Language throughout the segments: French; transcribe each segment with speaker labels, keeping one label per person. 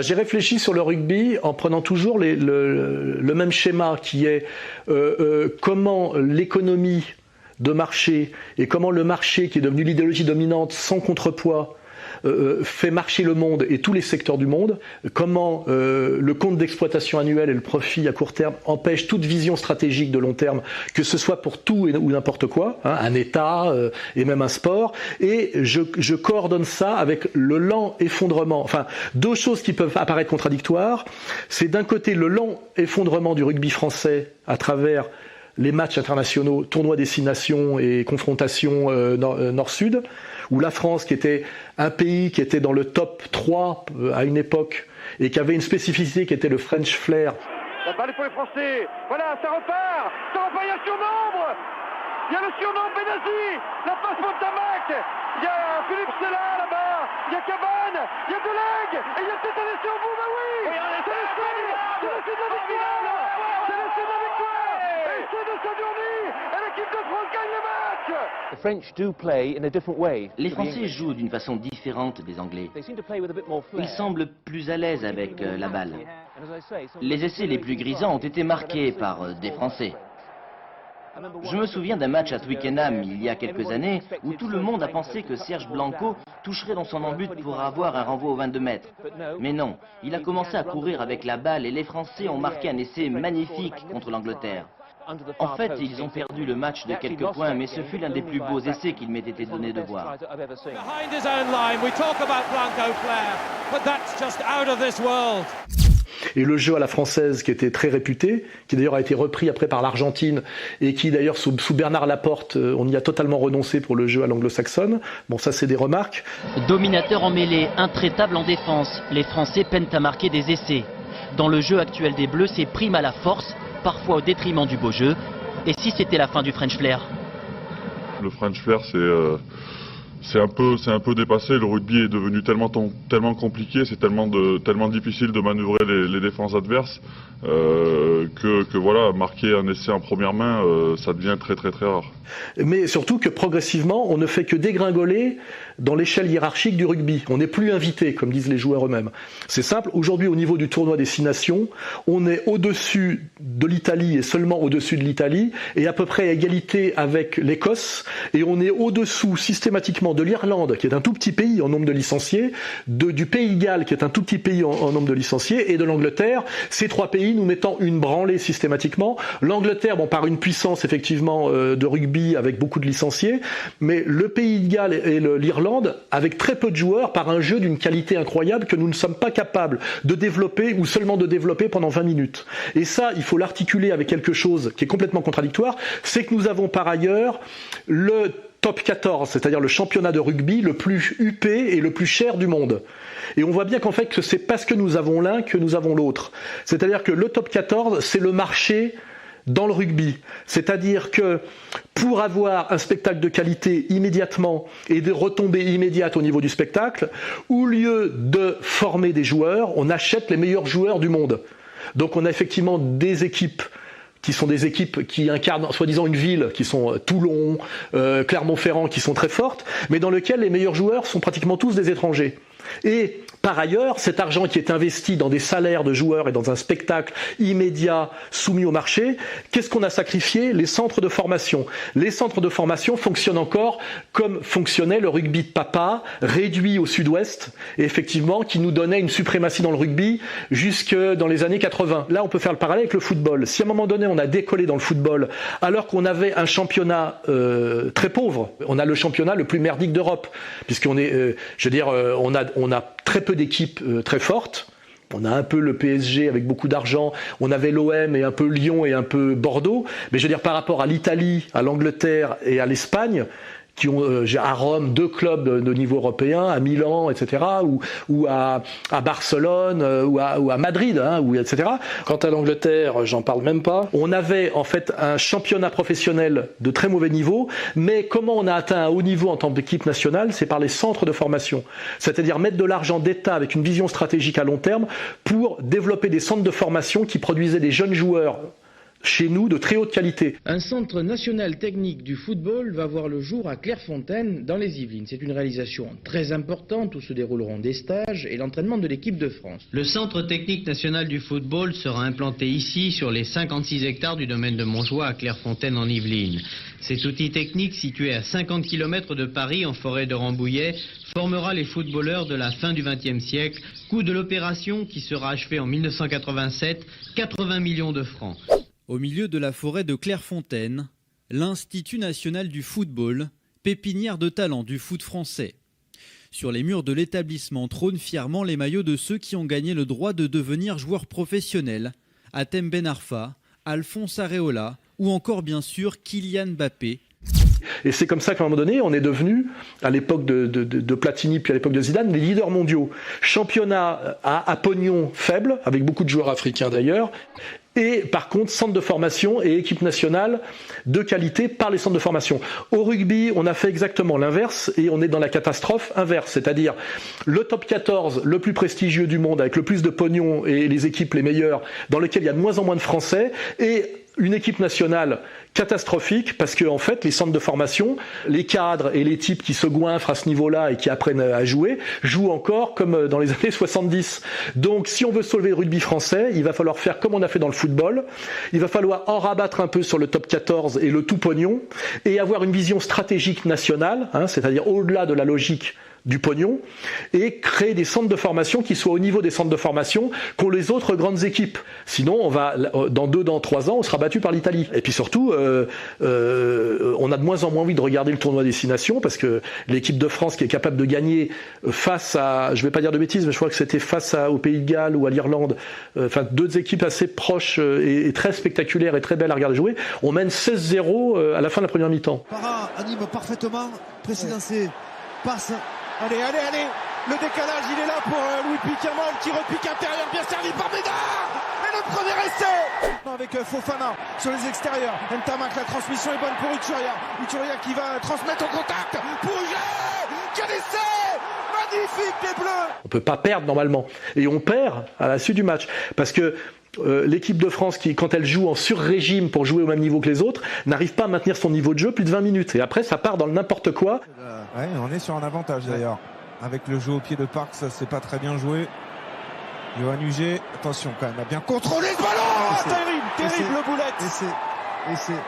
Speaker 1: J'ai réfléchi sur le rugby en prenant toujours le même schéma qui est comment l'économie de marché et comment le marché qui est devenu l'idéologie dominante sans contrepoids fait marcher le monde et tous les secteurs du monde, comment le compte d'exploitation annuel et le profit à court terme empêchent toute vision stratégique de long terme, que ce soit pour tout ou n'importe quoi, un État et même un sport, et je coordonne ça avec le lent effondrement. Enfin, deux choses qui peuvent apparaître contradictoires, c'est d'un côté le lent effondrement du rugby français à travers les matchs internationaux, tournois destination et confrontations nord-sud, où la France, qui était un pays qui était dans le top 3 à une époque, et qui avait une spécificité qui était le French flair.
Speaker 2: La balle est pour les Français, voilà, ça repart, il y a le surnombre, il y a le surnombre Benazi, la passe pour Tamac, il y a Philippe Sella là-bas, il y a Cabane, il y a Delegue, et il y a peut-être un essai au bout, bah oui, c'est l'essai de la victoire, c'est l'essai de la victoire, et c'est de Sadourny, et l'équipe de France gagne le match.
Speaker 3: Les Français jouent d'une façon différente des Anglais. Ils semblent plus à l'aise avec la balle. Les essais les plus grisants ont été marqués par des Français. Je me souviens d'un match à Twickenham il y a quelques années où tout le monde a pensé que Serge Blanco toucherait dans son embut pour avoir un renvoi aux 22 mètres. Mais non, il a commencé à courir avec la balle et les Français ont marqué un essai magnifique contre l'Angleterre. En fait, ils ont perdu le match de quelques points, mais ce fut l'un des plus beaux essais qu'il m'ait été donné de voir.
Speaker 1: Et le jeu à la française qui était très réputé, qui d'ailleurs a été repris après par l'Argentine et qui d'ailleurs sous Bernard Laporte, on y a totalement renoncé pour le jeu à l'anglo-saxonne. Bon, ça c'est des remarques.
Speaker 4: Dominateur en mêlée, intraitable en défense, les Français peinent à marquer des essais. Dans le jeu actuel des Bleus, c'est prime à la force, parfois au détriment du beau jeu. Et si c'était la fin du French Flair?
Speaker 5: Le French Flair, c'est un peu dépassé. Le rugby est devenu tellement compliqué, c'est tellement difficile de manœuvrer les défenses adverses que voilà, marquer un essai en première main, ça devient très rare.
Speaker 1: Mais surtout que progressivement, on ne fait que dégringoler dans l'échelle hiérarchique du rugby. On n'est plus invité, comme disent les joueurs eux-mêmes. C'est simple, aujourd'hui au niveau du tournoi Destination, on est au-dessus de l'Italie et seulement au-dessus de l'Italie, et à peu près à égalité avec l'Écosse, et on est au-dessous systématiquement de l'Irlande, qui est un tout petit pays en nombre de licenciés, du Pays de Galles, qui est un tout petit pays en nombre de licenciés, et de l'Angleterre, ces trois pays nous mettant une branlée systématiquement. L'Angleterre, bon, par une puissance effectivement de rugby avec beaucoup de licenciés, mais le Pays de Galles et l'Irlande avec très peu de joueurs par un jeu d'une qualité incroyable que nous ne sommes pas capables de développer ou seulement de développer pendant 20 minutes. Et ça, il faut l'articuler avec quelque chose qui est complètement contradictoire, c'est que nous avons par ailleurs le top 14, c'est-à-dire le championnat de rugby le plus huppé et le plus cher du monde. Et on voit bien qu'en fait que c'est parce que nous avons l'un que nous avons l'autre. C'est-à-dire que le top 14, c'est le marché dans le rugby. C'est-à-dire que pour avoir un spectacle de qualité immédiatement et des retombées immédiates au niveau du spectacle, au lieu de former des joueurs, on achète les meilleurs joueurs du monde. Donc on a effectivement des équipes qui sont des équipes qui incarnent soi-disant une ville, qui sont Toulon, Clermont-Ferrand, qui sont très fortes, mais dans lesquelles les meilleurs joueurs sont pratiquement tous des étrangers. Et par ailleurs, cet argent qui est investi dans des salaires de joueurs et dans un spectacle immédiat soumis au marché, qu'est-ce qu'on a sacrifié? Les centres de formation. Les centres de formation fonctionnent encore comme fonctionnait le rugby de papa, réduit au sud-ouest, et effectivement qui nous donnait une suprématie dans le rugby jusque dans les années 80. Là, on peut faire le parallèle avec le football. Si à un moment donné, on a décollé dans le football, alors qu'on avait un championnat très pauvre, on a le championnat le plus merdique d'Europe, puisqu'on est, on a très peu d'équipes très fortes. On a un peu le PSG avec beaucoup d'argent, on avait l'OM et un peu Lyon et un peu Bordeaux, mais je veux dire par rapport à l'Italie, à l'Angleterre et à l'Espagne, qui ont à Rome 2 clubs de niveau européen, à Milan, etc., ou à Barcelone, ou à Madrid, etc. Quant à l'Angleterre, j'en parle même pas. On avait en fait un championnat professionnel de très mauvais niveau, mais comment on a atteint un haut niveau en tant qu'équipe nationale, c'est par les centres de formation. C'est-à-dire mettre de l'argent d'État avec une vision stratégique à long terme pour développer des centres de formation qui produisaient des jeunes joueurs chez nous de très haute qualité.
Speaker 6: Un centre national technique du football va voir le jour à Clairefontaine dans les Yvelines. C'est une réalisation très importante où se dérouleront des stages et l'entraînement de l'équipe de France.
Speaker 7: Le centre technique national du football sera implanté ici sur les 56 hectares du domaine de Montjoie à Clairefontaine en Yvelines. Cet outil technique situé à 50 km de Paris en forêt de Rambouillet formera les footballeurs de la fin du XXe siècle. Coût de l'opération qui sera achevée en 1987, 80 millions de francs.
Speaker 8: Au milieu de la forêt de Clairefontaine, l'Institut national du football, pépinière de talent du foot français. Sur les murs de l'établissement trônent fièrement les maillots de ceux qui ont gagné le droit de devenir joueurs professionnels. Hatem Ben Arfa, Alphonse Areola ou encore bien sûr Kylian Mbappé.
Speaker 1: Et c'est comme ça qu'à un moment donné, on est devenu, à l'époque de Platini puis à l'époque de Zidane, les leaders mondiaux. Championnat à pognon faible, avec beaucoup de joueurs africains d'ailleurs, et par contre centre de formation et équipe nationale de qualité par les centres de formation. Au rugby, on a fait exactement l'inverse et on est dans la catastrophe inverse, c'est-à-dire le top 14, le plus prestigieux du monde, avec le plus de pognon et les équipes les meilleures, dans lequel il y a de moins en moins de Français, et une équipe nationale catastrophique parce que en fait les centres de formation, les cadres et les types qui se goinfrent à ce niveau-là et qui apprennent à jouer, jouent encore comme dans les années 70. Donc si on veut sauver le rugby français, il va falloir faire comme on a fait dans le football, il va falloir en rabattre un peu sur le top 14 et le tout pognon et avoir une vision stratégique nationale, c'est-à-dire au-delà de la logique du pognon, et créer des centres de formation qui soient au niveau des centres de formation qu'ont les autres grandes équipes. Sinon, on va, dans 3 ans, on sera battu par l'Italie. Et puis surtout, on a de moins en moins envie de regarder le tournoi Destination parce que l'équipe de France qui est capable de gagner face à, je vais pas dire de bêtises, mais je crois que c'était face au Pays de Galles ou à l'Irlande, enfin 2 équipes assez proches et très spectaculaires et très belles à regarder jouer, on mène 16-0 à la fin de la première mi-temps.
Speaker 9: Parra anime parfaitement, précidencé, passe. Allez, le décalage, il est là pour Louis Piquerman qui repique intérieur, bien servi par Médard. Et le premier essai avec Fofana sur les extérieurs. Ntamak, la transmission est bonne pour Ituria. Ituria qui va transmettre au contact pour Huguet. Quel essai magnifique des Bleus.
Speaker 1: On peut pas perdre normalement. Et on perd à la suite du match. Parce que l'équipe de France, qui, quand elle joue en sur-régime pour jouer au même niveau que les autres, n'arrive pas à maintenir son niveau de jeu plus de 20 minutes. Et après, ça part dans le n'importe quoi.
Speaker 10: Ouais, on est sur un avantage d'ailleurs. Avec le jeu au pied de Park, ça c'est pas très bien joué. Yoann Huget, attention quand même, a bien contrôlé ce ballon. Terrible boulette.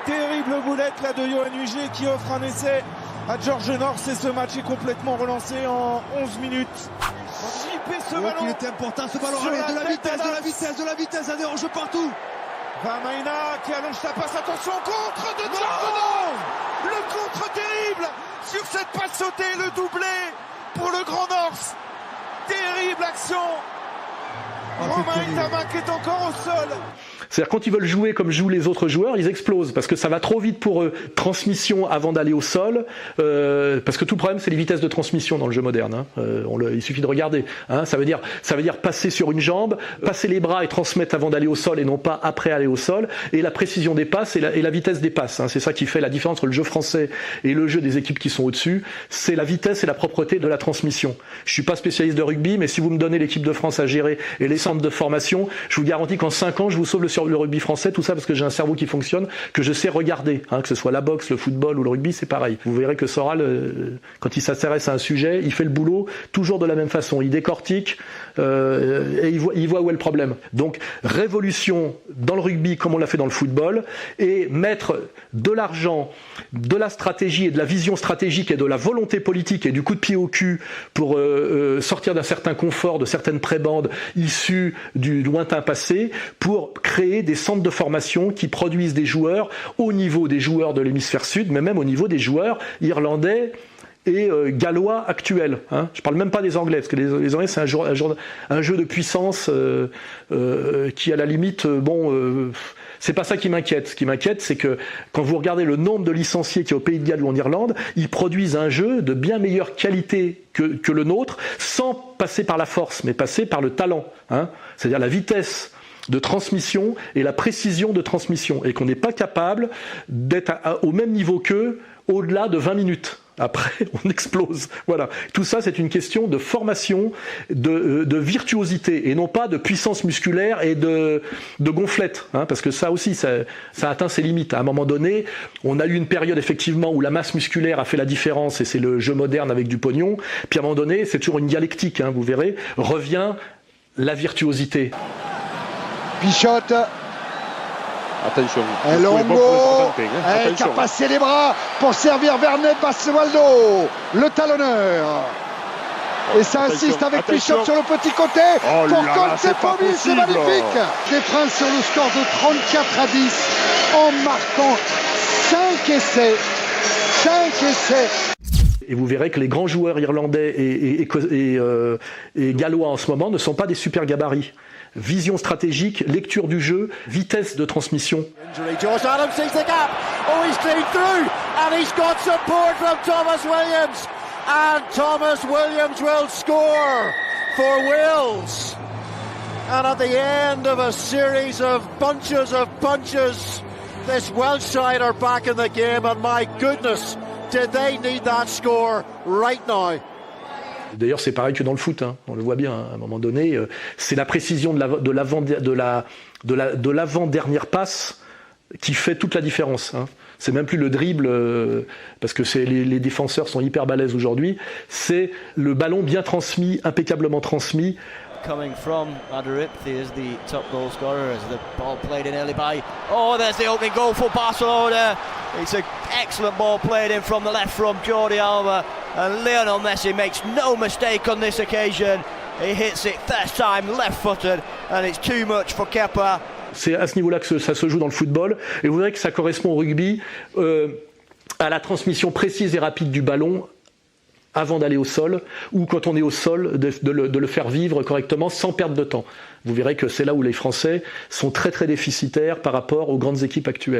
Speaker 10: Terrible boulette là de Yoann Huget qui offre un essai à Georges North et ce match est complètement relancé en 11 minutes. Ce ballon,
Speaker 9: il était important ce ballon, allez, de la vitesse, allez, on joue partout.
Speaker 10: Vamaina qui allonge sa passe, attention, contre de Georges. Le contre terrible sur cette passe sautée, le doublé pour le Grand North. Terrible action. Romain Ntamak est encore au sol.
Speaker 1: C'est-à-dire quand ils veulent jouer comme jouent les autres joueurs, ils explosent parce que ça va trop vite pour eux. Transmission avant d'aller au sol, parce que tout le problème c'est les vitesses de transmission dans le jeu moderne. Il suffit de regarder. Ça veut dire passer sur une jambe, passer les bras et transmettre avant d'aller au sol et non pas après aller au sol. Et la précision des passes et la vitesse des passes. C'est ça qui fait la différence entre le jeu français et le jeu des équipes qui sont au-dessus. C'est la vitesse et la propreté de la transmission. Je suis pas spécialiste de rugby, mais si vous me donnez l'équipe de France à gérer et les centres de formation, je vous garantis qu'en 5 ans, je vous sauve le rugby français, tout ça parce que j'ai un cerveau qui fonctionne, que je sais regarder, que ce soit la boxe, le football ou le rugby, c'est pareil. Vous verrez que Soral, quand il s'intéresse à un sujet, il fait le boulot toujours de la même façon. Il décortique et il voit où est le problème. Donc, révolution dans le rugby comme on l'a fait dans le football et mettre de l'argent, de la stratégie et de la vision stratégique et de la volonté politique et du coup de pied au cul pour sortir d'un certain confort, de certaines prébandes issues du lointain passé pour créer des centres de formation qui produisent des joueurs au niveau des joueurs de l'hémisphère sud, mais même au niveau des joueurs irlandais et gallois actuels. Je parle même pas des Anglais, parce que les Anglais c'est un jeu de puissance qui à la limite, c'est pas ça qui m'inquiète. Ce qui m'inquiète, c'est que quand vous regardez le nombre de licenciés qu'il y a au Pays de Galles ou en Irlande, ils produisent un jeu de bien meilleure qualité que le nôtre, sans passer par la force, mais passer par le talent. C'est-à-dire la vitesse de transmission et la précision de transmission, et qu'on n'est pas capable d'être au même niveau qu'eux au-delà de 20 minutes. après on explose. Voilà. Tout ça, c'est une question de formation, de virtuosité, et non pas de puissance musculaire et de gonflette, hein, parce que ça aussi, ça atteint ses limites. À un moment donné, on a eu une période effectivement où la masse musculaire a fait la différence, et c'est le jeu moderne avec du pognon. Puis à un moment donné, c'est toujours une dialectique, hein, vous verrez, revient la virtuosité.
Speaker 11: Pichotte.
Speaker 12: Attention.
Speaker 11: Longo, qui a passé les bras pour servir Vernet Basualdo, le talonneur. Et ça insiste avec Pichotte sur le petit côté. Pour Colté Pomi, c'est magnifique. Des France sur le score de 34-10 en marquant 5 essais. 5 essais.
Speaker 1: Et vous verrez que les grands joueurs irlandais et gallois en ce moment ne sont pas des super gabarits. Vision stratégique, lecture du jeu, vitesse de transmission.
Speaker 2: Josh Adams sees the gap. Oh, he's clean through, and he's got support from Thomas Williams. And Thomas Williams will score for Wales. And at the end of a series of bunches of punches, this Welsh side are back in the game, and my goodness, did they need that score right now.
Speaker 1: D'ailleurs, c'est pareil que dans le foot, hein. On le voit bien, hein. À un moment donné, c'est la précision de l'avant-dernière passe qui fait toute la différence, hein. C'est même plus le dribble, parce que les défenseurs sont hyper balèzes aujourd'hui, c'est le ballon bien transmis, impeccablement transmis.
Speaker 13: Coming from Aderipthi is the top goal scorer as the ball played in early by. Oh, there's the opening goal for Barcelona. It's an excellent ball played in from the left from Jordi Alba. And Lionel Messi makes no mistake on this occasion. He hits it first time left-footed and it's too much for Kepa.
Speaker 1: C'est à ce niveau-là que ça se joue dans le football. Et vous verrez que ça correspond au rugby, à la transmission précise et rapide du ballon avant d'aller au sol, ou quand on est au sol, de le faire vivre correctement sans perdre de temps. Vous verrez que c'est là où les Français sont très très déficitaires par rapport aux grandes équipes actuelles.